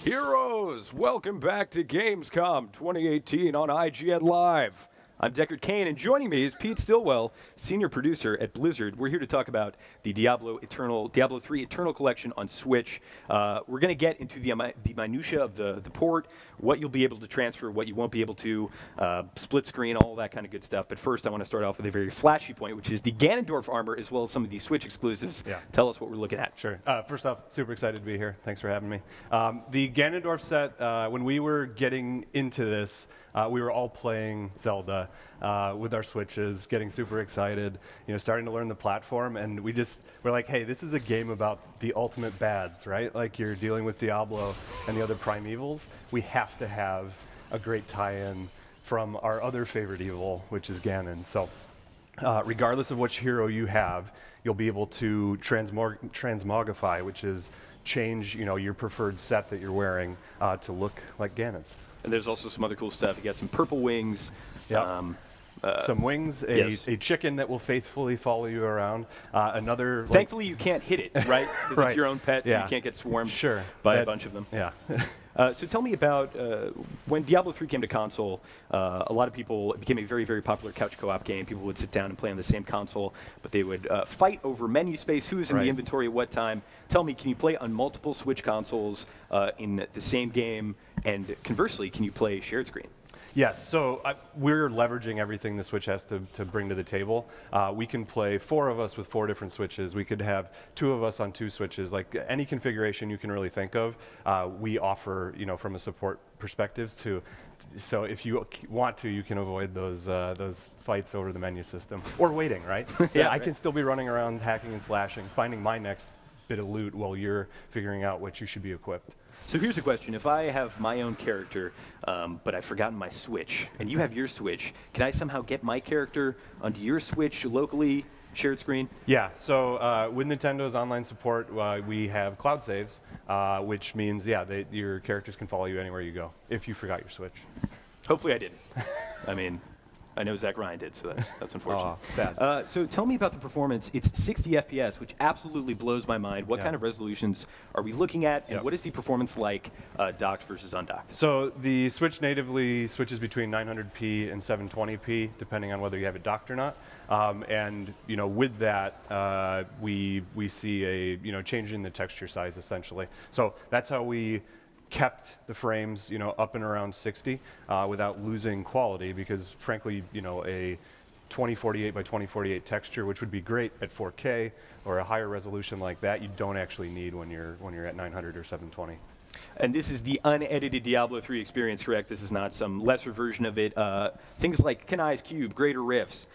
Heroes, welcome back to Gamescom 2018 on IGN Live. I'm Deckard Cain, and joining me is Pete Stilwell, senior producer at Blizzard. We're here to talk about the Diablo 3 Eternal Collection on Switch. We're going to get into the minutia of the port, what you'll be able to transfer, what you won't be able to, split screen, all that kind of good stuff. But first, I want to start off with a very flashy point, which is the Ganondorf armor, as well as some of the Switch exclusives. Yeah. Tell us what we're looking at. Sure. First off, super excited to be here. Thanks for having me. The Ganondorf set, when we were getting into this, we were all playing Zelda with our Switches, getting super excited, starting to learn the platform, and we're like, hey, this is a game about the ultimate bads, right? Like you're dealing with Diablo and the other primevals. We have to have a great tie-in from our other favorite evil, which is Ganon. So regardless of which hero you have, you'll be able to transmogrify, which is change your preferred set that you're wearing to look like Ganon. And there's also some other cool stuff. You got some purple wings. Yep. Some wings, a chicken that will faithfully follow you around. Thankfully, you can't hit it, right? Because Right. it's your own pet, so Yeah. you can't get swarmed Sure. by a bunch of them. Yeah. So tell me about when Diablo 3 came to console. A lot of people, it became a very, very popular couch co-op game. People would sit down and play on the same console, but they would fight over menu space, who's in the inventory at what time. Tell me, can you play on multiple Switch consoles in the same game? And conversely, can you play shared screen? Yes, so we're leveraging everything the Switch has to bring to the table. We can play 4 of us with 4 different Switches. We could have 2 of us on 2 Switches. Like any configuration you can really think of, we offer, from a support perspectives too. So if you want to, you can avoid those fights over the menu system or waiting, right? Yeah, I can still be running around hacking and slashing, finding my next bit of loot while you're figuring out what you should be equipped. So here's a question. If I have my own character, but I've forgotten my Switch, and you have your Switch, can I somehow get my character onto your Switch locally, shared screen? Yeah, so with Nintendo's online support, we have cloud saves, which means, your characters can follow you anywhere you go, if you forgot your Switch. Hopefully I didn't. I mean, I know Zach Ryan did, so that's unfortunate. Sad. So tell me about the performance. It's 60 FPS, which absolutely blows my mind. What kind of resolutions are we looking at, and what is the performance like docked versus undocked? So the Switch natively switches between 900p and 720p, depending on whether you have it docked or not. And with that, we see a change in the texture size essentially. So that's how we kept the frames, up and around 60 without losing quality, because frankly, a 2048 by 2048 texture, which would be great at 4K or a higher resolution like that, you don't actually need when you're at 900 or 720. And this is the unedited Diablo 3 experience, correct? This is not some lesser version of it. Things like Kanai's Cube, Greater Rifts,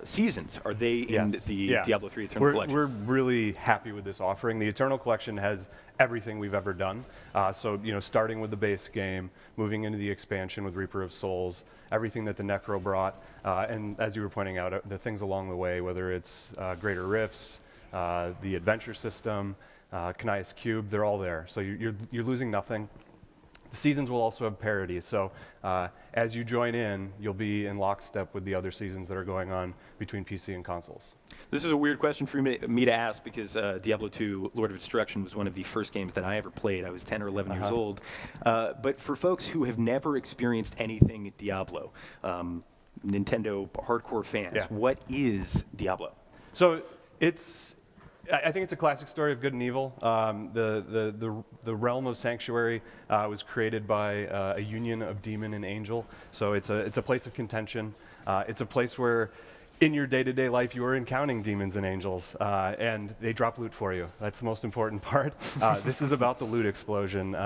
Seasons, are they in the Diablo 3 Eternal Collection? We're really happy with this offering. The Eternal Collection has everything we've ever done. So starting with the base game, moving into the expansion with Reaper of Souls, everything that the Necro brought, and as you were pointing out, the things along the way, whether it's Greater Rifts, the adventure system, Kanai's Cube, they're all there. So you're losing nothing. The seasons will also have parity. So as you join in, you'll be in lockstep with the other seasons that are going on between PC and consoles. This is a weird question for me to ask, because Diablo 2 Lord of Destruction was one of the first games that I ever played. I was 10 or 11 years old. But for folks who have never experienced anything Diablo, Nintendo hardcore fans, what is Diablo? So I think it's a classic story of good and evil. The realm of Sanctuary was created by a union of demon and angel. So it's a place of contention. It's a place where in your day-to-day life you are encountering demons and angels, and they drop loot for you. That's the most important part. This is about the loot explosion.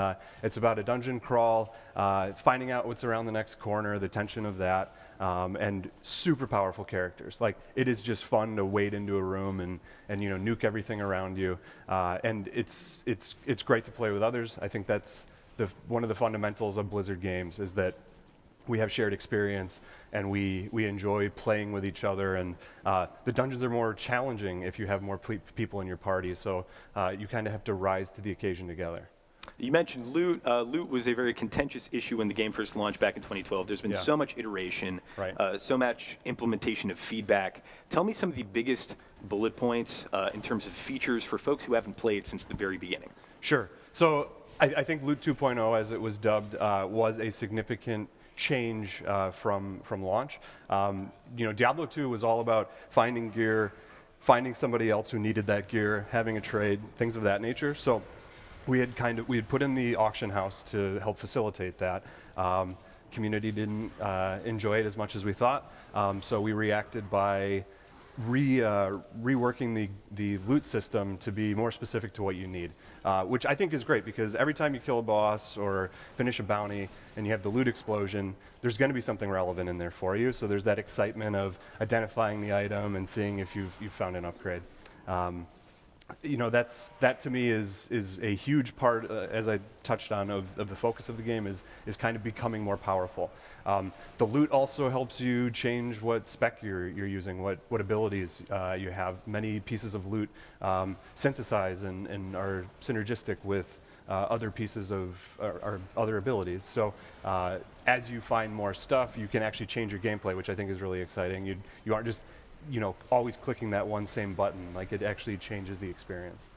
It's about a dungeon crawl, finding out what's around the next corner, the tension of that. And super powerful characters. Like, it is just fun to wade into a room and nuke everything around you. And it's great to play with others. I think that's one of the fundamentals of Blizzard games, is that we have shared experience and we enjoy playing with each other. And the dungeons are more challenging if you have more people in your party. So you kind of have to rise to the occasion together. You mentioned loot. Loot was a very contentious issue when the game first launched back in 2012. There's been so much iteration, so much implementation of feedback. Tell me some of the biggest bullet points in terms of features for folks who haven't played since the very beginning. Sure. So I think Loot 2.0, as it was dubbed, was a significant change from launch. Diablo 2 was all about finding gear, finding somebody else who needed that gear, having a trade, things of that nature. So we had put in the auction house to help facilitate that. Community didn't enjoy it as much as we thought, so we reacted by reworking the loot system to be more specific to what you need, which I think is great, because every time you kill a boss or finish a bounty and you have the loot explosion, there's going to be something relevant in there for you. So there's that excitement of identifying the item and seeing if you've found an upgrade. That to me is a huge part, as I touched on, of the focus of the game is kind of becoming more powerful. The loot also helps you change what spec you're using, what abilities you have. Many pieces of loot synthesize and are synergistic with other pieces of or other abilities. So as you find more stuff, you can actually change your gameplay, which I think is really exciting. You aren't just always clicking that one same button. Like, it actually changes the experience.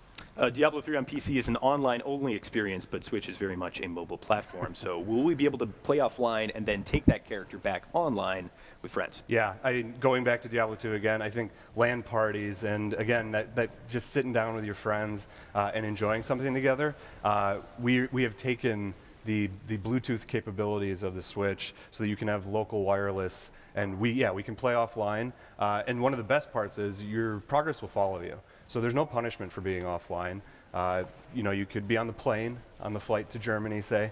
Diablo 3 on PC is an online-only experience, but Switch is very much a mobile platform. So will we be able to play offline and then take that character back online with friends? Yeah, going back to Diablo 2 again, I think LAN parties and, again, that just sitting down with your friends and enjoying something together, we have taken the Bluetooth capabilities of the Switch so that you can have local wireless, and we can play offline. And one of the best parts is your progress will follow you. So there's no punishment for being offline. You could be on the plane, on the flight to Germany, say,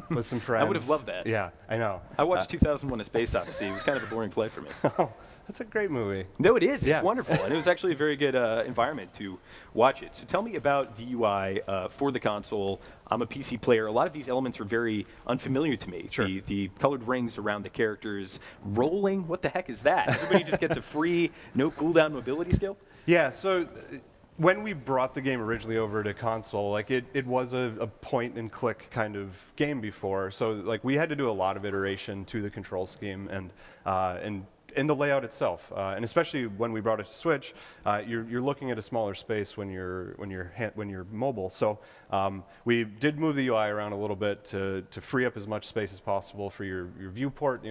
with some friends. I would have loved that. Yeah, I know. I watched 2001: A Space Odyssey. It was kind of a boring flight for me. Oh, that's a great movie. No, it is. Yeah. It's wonderful. And it was actually a very good environment to watch it. So tell me about the UI for the console. I'm a PC player. A lot of these elements are very unfamiliar to me. Sure. The colored rings around the characters. Rolling, what the heck is that? Everybody just gets a free, no cooldown mobility skill? Yeah, so when we brought the game originally over to console, like it was a point and click kind of game before. So like we had to do a lot of iteration to the control scheme and in the layout itself, and especially when we brought it to Switch, you're looking at a smaller space when you're mobile. So we did move the UI around a little bit to free up as much space as possible for your viewport.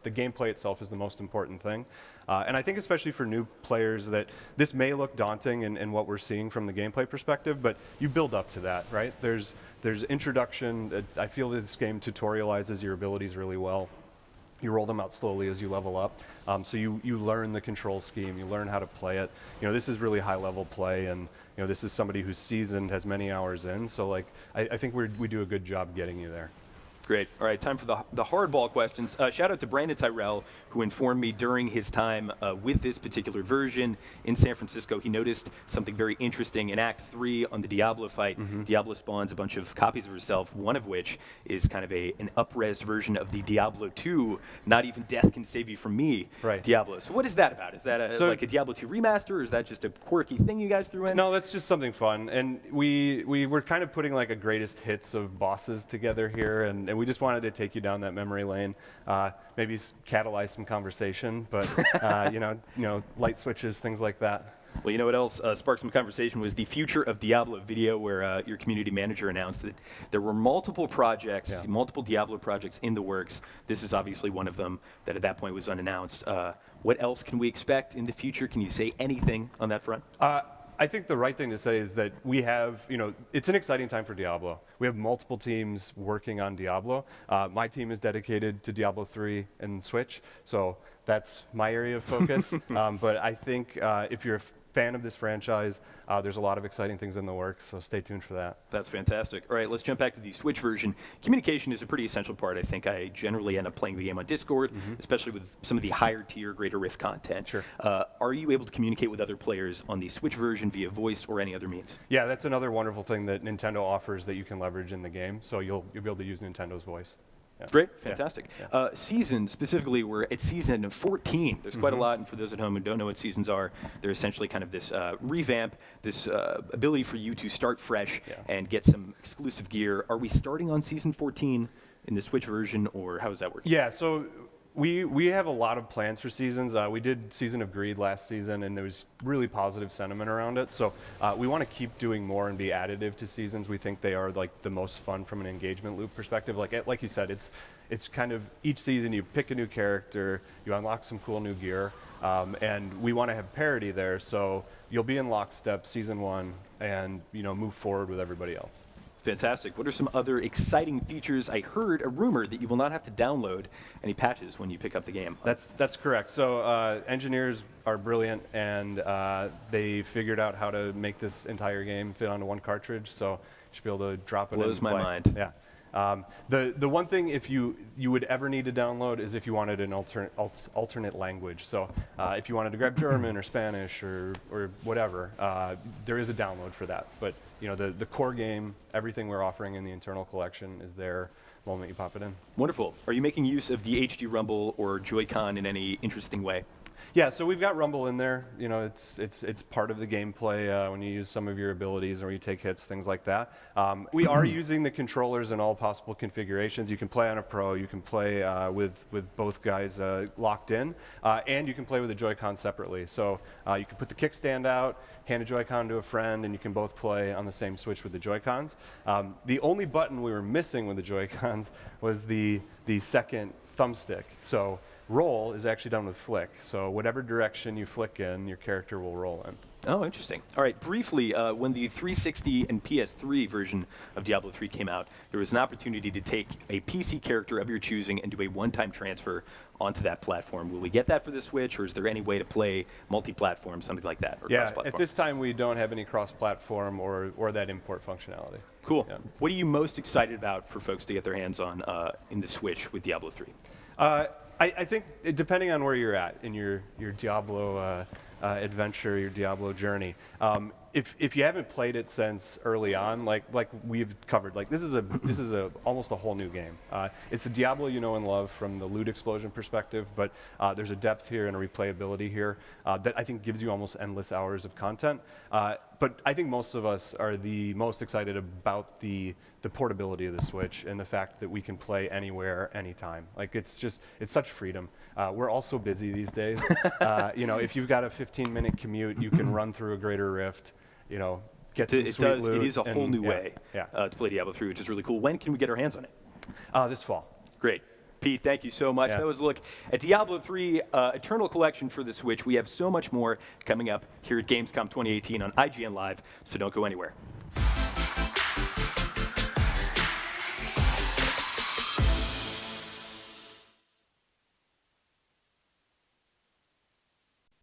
The gameplay itself is the most important thing. And I think especially for new players that this may look daunting in what we're seeing from the gameplay perspective, but you build up to that, right? There's introduction. I feel that this game tutorializes your abilities really well. You roll them out slowly as you level up. So you learn the control scheme, you learn how to play it. This is really high level play, and this is somebody who's seasoned, has many hours in. So like I think we do a good job getting you there. Great. All right, time for the hardball questions. Shout out to Brandon Tyrell, who informed me during his time with this particular version in San Francisco. He noticed something very interesting in Act 3 on the Diablo fight. Mm-hmm. Diablo spawns a bunch of copies of herself, one of which is kind of an up-resed version of the Diablo 2, Not Even Death Can Save You From Me Diablo. So what is that about? Is that like a Diablo 2 remaster, or is that just a quirky thing you guys threw in? No, that's just something fun. And we were kind of putting like a greatest hits of bosses together here, and we just wanted to take you down that memory lane, maybe catalyze some conversation, but light switches, things like that. Well, you know what else sparked some conversation was the Future of Diablo video, where your community manager announced that there were multiple projects, multiple Diablo projects in the works. This is obviously one of them that at that point was unannounced. What else can we expect in the future? Can you say anything on that front? I think the right thing to say is that we have, it's an exciting time for Diablo. We have multiple teams working on Diablo. My team is dedicated to Diablo 3 and Switch, so that's my area of focus. But I think if you're a fan of this franchise, there's a lot of exciting things in the works, so stay tuned for that. That's fantastic. All right, let's jump back to the Switch version. Communication is a pretty essential part. I think I generally end up playing the game on Discord, especially with some of the higher tier, greater risk content. Sure. Are you able to communicate with other players on the Switch version via voice or any other means? Yeah, that's another wonderful thing that Nintendo offers that you can leverage in the game, so you'll be able to use Nintendo's voice. Yeah. Great, fantastic. Yeah. Seasons, specifically, we're at season 14. There's quite a lot, and for those at home who don't know what seasons are, they're essentially kind of this revamp, this ability for you to start fresh and get some exclusive gear. Are we starting on season 14 in the Switch version, or how does that work? Yeah, so We have a lot of plans for seasons. We did Season of Greed last season, and there was really positive sentiment around it. So we want to keep doing more and be additive to seasons. We think they are like the most fun from an engagement loop perspective. Like you said, it's kind of each season you pick a new character, you unlock some cool new gear, and we want to have parity there. So you'll be in lockstep Season 1, and move forward with everybody else. Fantastic. What are some other exciting features? I heard a rumor that you will not have to download any patches when you pick up the game. That's correct. So engineers are brilliant, and they figured out how to make this entire game fit onto one cartridge. So you should be able to drop it in and Blows my play. mind. Yeah. The one thing if you would ever need to download is if you wanted an alternate language. So if you wanted to grab German or Spanish or whatever, there is a download for that. But the core game, everything we're offering in the internal collection is there the moment you pop it in. Wonderful. Are you making use of the HD Rumble or Joy-Con in any interesting way? Yeah, so we've got Rumble in there. It's part of the gameplay when you use some of your abilities or you take hits, things like that. We are using the controllers in all possible configurations. You can play on a Pro, you can play with both guys locked in, and you can play with the Joy-Con separately. So you can put the kickstand out, hand a Joy-Con to a friend, and you can both play on the same Switch with the Joy-Cons. The only button we were missing with the Joy-Cons was the second thumbstick. So roll is actually done with flick. So whatever direction you flick in, your character will roll in. Oh, interesting. All right, briefly, when the 360 and PS3 version of Diablo 3 came out, there was an opportunity to take a PC character of your choosing and do a one-time transfer onto that platform. Will we get that for the Switch, or is there any way to play multi-platform, something like that? Or cross-platform? At this time we don't have any cross-platform or that import functionality. Cool. Yeah. What are you most excited about for folks to get their hands on in the Switch with Diablo 3? I think depending on where you're at in your Diablo adventure, your Diablo journey, if you haven't played it since early on, like we've covered, like this is almost a whole new game. It's the Diablo you know and love from the loot explosion perspective, but there's a depth here and a replayability here that I think gives you almost endless hours of content. But I think most of us are the most excited about the portability of the Switch and the fact that we can play anywhere, anytime. Like it's such freedom. We're all so busy these days. If you've got a 15-minute commute, you can run through a Greater Rift. Get some sweet loot. It is a whole new way to play Diablo 3, which is really cool. When can we get our hands on it? This fall. Great. Pete, thank you so much. Yeah. That was a look at Diablo 3 Eternal Collection for the Switch. We have so much more coming up here at Gamescom 2018 on IGN Live, so don't go anywhere.